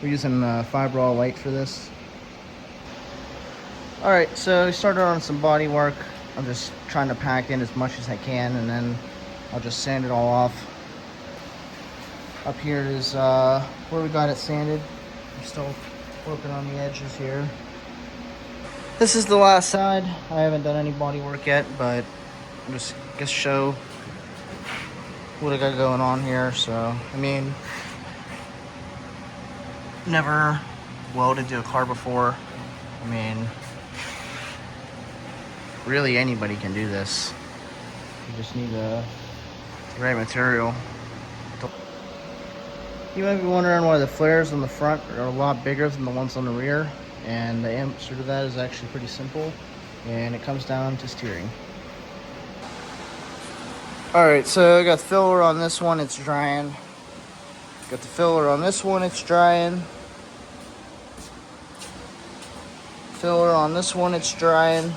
We're using Fiberall Light for this. Alright, so we started on some body work. I'm just trying to pack in as much as I can, and then I'll just sand it all off. Up here is where we got it sanded. I'm still working on the edges here. This is the last side. I haven't done any body work yet, but I'm just gonna show what I got going on here. So, I mean, never welded to a car before. I mean, really anybody can do this. You just need the right material. You might be wondering why the flares on the front are a lot bigger than the ones on the rear, and the answer to that is actually pretty simple, and it comes down to steering. Alright, so I got the filler on this one, it's drying. Got the filler on this one, it's drying. Filler on this one, it's drying.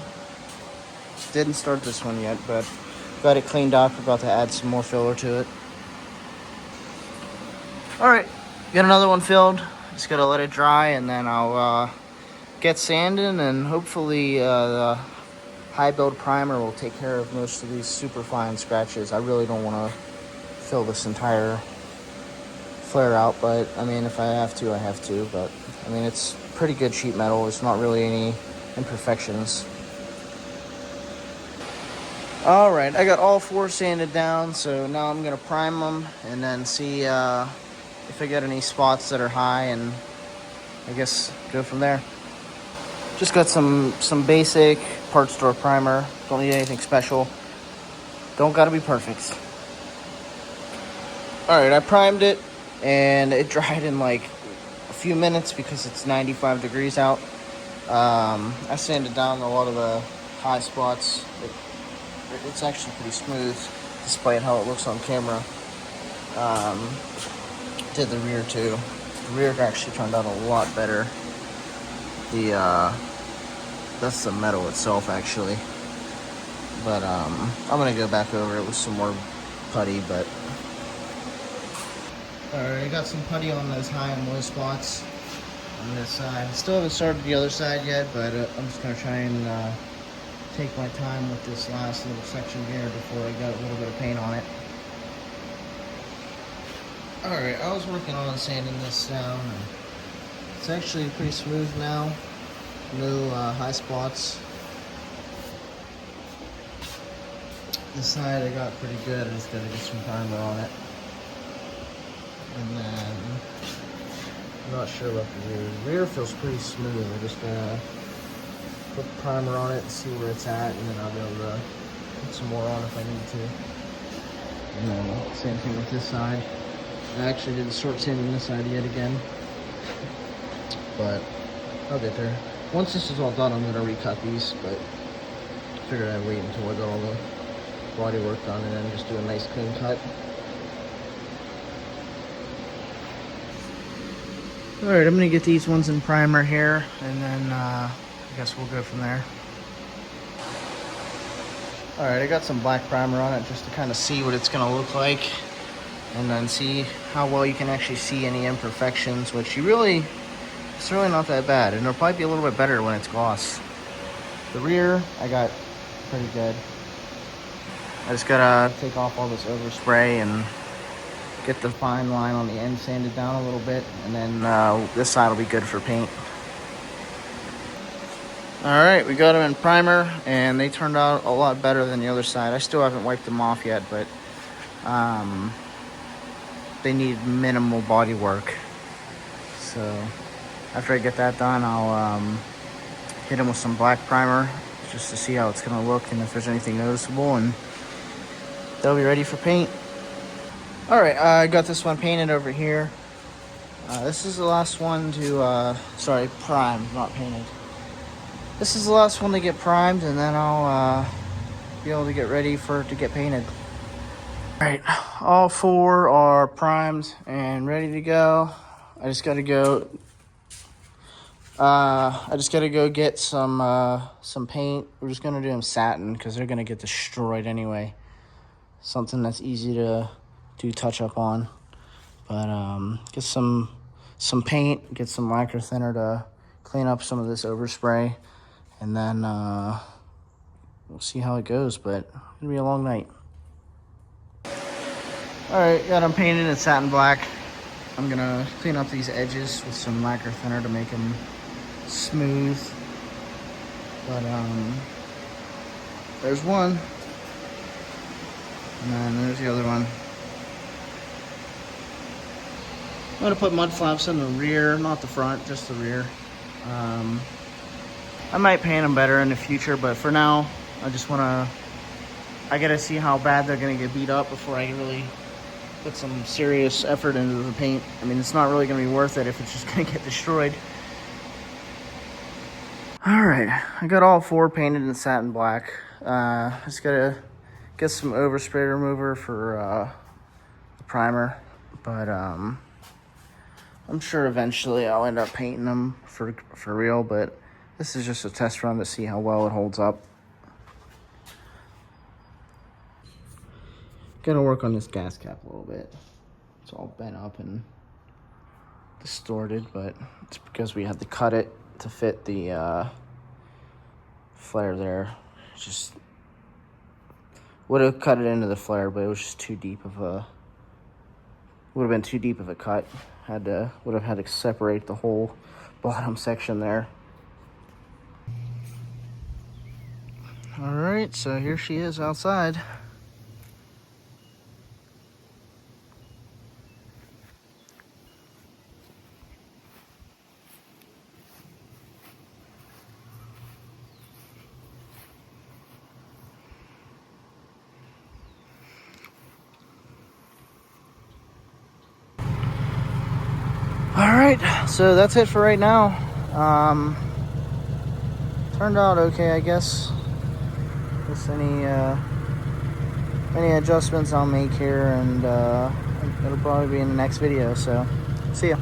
Didn't start this one yet, but got it cleaned up. About to add some more filler to it. Alright, got another one filled. Just gotta let it dry, and then I'll get sanding, and hopefully the high build primer will take care of most of these super fine scratches. I really don't want to fill this entire flare out, but I mean, if I have to, I have to. But I mean, it's pretty good sheet metal. It's not really any imperfections. Alright, I got all four sanded down, so now I'm going to prime them and then see if I get any spots that are high, and I guess go from there. Just got some basic part store primer. Don't need anything special. Don't got to be perfect. Alright, I primed it, and it dried in like a few minutes because it's 95 degrees out. I sanded down a lot of the high spots. It's actually pretty smooth, despite how it looks on camera. Did the rear too. The rear actually turned out a lot better. That's the metal itself actually. But I'm gonna go back over it with some more putty. But alright, I got some putty on those high and low spots on this side. Still haven't started the other side yet, but I'm just gonna try and take my time with this last little section here before I got a little bit of paint on it. Alright, I was working on sanding this down, and it's actually pretty smooth now. No high spots. This side I got pretty good. I just gotta get some primer on it. And then, I'm not sure about the rear. The rear feels pretty smooth. I just gotta put the primer on it and see where it's at, and then I'll be able to put some more on if I need to. And then same thing with this side. I actually did the short sanding this side yet again, but I'll get there. Once this is all done, I'm going to recut these, but I figured I'd wait until I got all the body work done and then just do a nice clean cut. Alright, I'm going to get these ones in primer here, and then I guess we'll go from there. Alright, I got some black primer on it just to kind of see what it's going to look like, and then see how well you can actually see any imperfections, which it's really not that bad, and it'll probably be a little bit better when it's gloss. The rear, I got pretty good. I just gotta take off all this overspray and get the fine line on the end sanded down a little bit, and then this side will be good for paint. Alright, we got them in primer, and they turned out a lot better than the other side. I still haven't wiped them off yet, but they need minimal body work. So after I get that done, I'll hit them with some black primer just to see how it's going to look and if there's anything noticeable, and they'll be ready for paint. Alright, I got this one painted over here. This is the last one to, primed, not painted. This is the last one to get primed, and then I'll be able to get ready for it to get painted. Alright, all four are primed and ready to go. I just gotta go get some paint. We're just gonna do them satin because they're gonna get destroyed anyway. something that's easy to do touch up on. But get some paint, get some lacquer thinner to clean up some of this overspray, and then we'll see how it goes. But it's gonna be a long night. All right, got them painted in satin black. I'm gonna clean up these edges with some lacquer thinner to make them smooth. But there's one, and then there's the other one. I'm gonna put mud flaps in the rear, not the front, just the rear. I might paint them better in the future, but for now, I gotta see how bad they're gonna get beat up before I really put some serious effort into the paint. I mean, it's not really gonna be worth it if it's just gonna get destroyed. All right, I got all 4 painted in satin black. Just gotta get some overspray remover for the primer, but I'm sure eventually I'll end up painting them for real, but this is just a test run to see how well it holds up. Gotta work on this gas cap a little bit. It's all bent up and distorted, but it's because we had to cut it to fit the flare there. Just would have cut it into the flare, but it was just too deep of a cut. Would have had to separate the whole bottom section there. All right, so here she is outside. All right, so that's it for right now. Turned out okay, I guess. Just any adjustments I'll make here, and it'll probably be in the next video. So, see ya.